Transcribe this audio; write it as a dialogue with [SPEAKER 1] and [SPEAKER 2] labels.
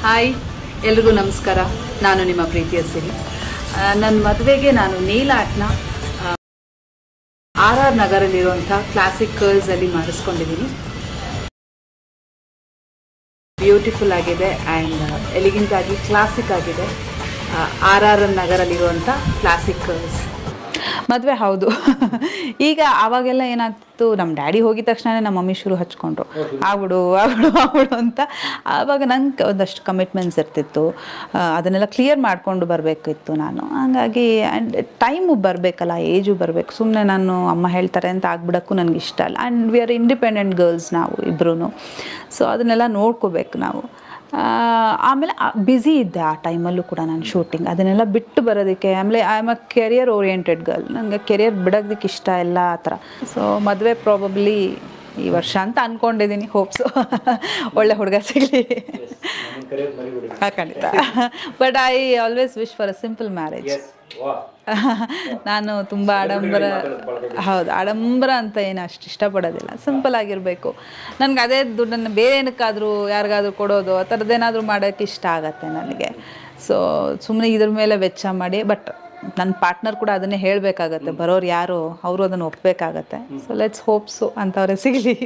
[SPEAKER 1] Hi, ಎಲ್ರಿಗೂ ನಮಸ್ಕಾರ. ನಾನು ನಿಮ್ಮ ಪ್ರೀತಿಯ ಸಿರಿ. ನನ್ನ ಮದುವೆಗೆ ನಾನು ನೇಲ್ ಆರ್ಟ್ನ RR ನಗರಲ್ಲಿರುವಂಥ ಕ್ಲಾಸಿಕ್ ಕರ್ಲ್ಸಲ್ಲಿ ಮಾಡಿಸ್ಕೊಂಡಿದ್ದೀನಿ. ಬ್ಯೂಟಿಫುಲ್ ಆಗಿದೆ ಆ್ಯಂಡ್ ಎಲಿಗೆಂಟ್ ಆಗಿ ಕ್ಲಾಸಿಕ್ ಆಗಿದೆ. RR ನಗರಲ್ಲಿರುವಂಥ ಕ್ಲಾಸಿಕ್ ಕರ್ಲ್ಸ್.
[SPEAKER 2] ಮದುವೆ ಹೌದು. ಈಗ ಆವಾಗೆಲ್ಲ ಏನಾಗ್ತಿತ್ತು, ನಮ್ಮ ಡ್ಯಾಡಿ ಹೋಗಿದ ತಕ್ಷಣ ನಮ್ಮ ಮಮ್ಮಿ ಶುರು ಹಚ್ಕೊಂಡ್ರು, ಆಗ್ಬಿಡು ಅಂತ. ಆವಾಗ ನಂಗೆ ಒಂದಷ್ಟು ಕಮಿಟ್ಮೆಂಟ್ಸ್ ಇರ್ತಿತ್ತು, ಅದನ್ನೆಲ್ಲ ಕ್ಲಿಯರ್ ಮಾಡಿಕೊಂಡು ಬರಬೇಕಿತ್ತು ನಾನು. ಹಾಗಾಗಿ ಆ್ಯಂಡ್ ಟೈಮು ಬರಬೇಕಲ್ಲ, ಏಜು ಬರಬೇಕು. ಸುಮ್ಮನೆ ನಾನು ಅಮ್ಮ ಹೇಳ್ತಾರೆ ಅಂತ ಆಗ್ಬಿಡೋಕ್ಕೂ ನನಗೆ ಇಷ್ಟ ಅಲ್ಲ. And we are independent girls ನಾವು ಇಬ್ಬರೂ. ಸೊ ಅದನ್ನೆಲ್ಲ ನೋಡ್ಕೋಬೇಕು ನಾವು. ಆಮೇಲೆ ಬ್ಯುಸಿ ಇದ್ದೆ ಆ ಟೈಮಲ್ಲೂ ಕೂಡ ನಾನು ಶೂಟಿಂಗ್ ಅದನ್ನೆಲ್ಲ ಬಿಟ್ಟು ಬರೋದಕ್ಕೆ. ಆಮೇಲೆ I am a career oriented girl, ನನಗೆ ಕೆರಿಯರ್ ಬಿಡೋದಕ್ಕೆ ಇಷ್ಟ ಇಲ್ಲ ಆ ಥರ. ಸೊ ಮದುವೆ ಪ್ರಾಬಬ್ಲಿ ಈ ವರ್ಷ ಅಂತ ಅಂದ್ಕೊಂಡಿದ್ದೀನಿ. ಹೋಪ್ಸು ಒಳ್ಳೆ ಹುಡುಗ ಸಿಗಲಿ. ಖಂಡಿತ. But I always wish for a simple marriage. ನಾನು ತುಂಬ ಆಡಂಬರ ಅಂತ ಏನು ಅಷ್ಟು ಇಷ್ಟಪಡೋದಿಲ್ಲ. ಸಿಂಪಲ್ ಆಗಿರಬೇಕು. ನನಗೆ ಅದೇ ದುಡ್ಡನ್ನು ಬೇರೆ ಏನಕ್ಕಾದರೂ ಯಾರಿಗಾದ್ರೂ ಕೊಡೋದು ಆ ಥರದ್ದೇನಾದರೂ ಮಾಡೋಕ್ಕೆ ಇಷ್ಟ ಆಗತ್ತೆ ನನಗೆ. ಸೊ ಸುಮ್ಮನೆ ಇದ್ರ ಮೇಲೆ ವೆಚ್ಚ ಮಾಡಿ, ಬಟ್ ನನ್ನ ಪಾರ್ಟ್ನರ್ ಕೂಡ ಅದನ್ನೇ ಹೇಳಬೇಕಾಗತ್ತೆ. ಬರೋರು ಯಾರು ಅವರು ಅದನ್ನು ಒಪ್ಪಬೇಕಾಗತ್ತೆ. ಸೊ ಲೆಟ್ಸ್ ಹೋಪ್ಸು ಅಂಥವ್ರೆ ಸಿಗಲಿ.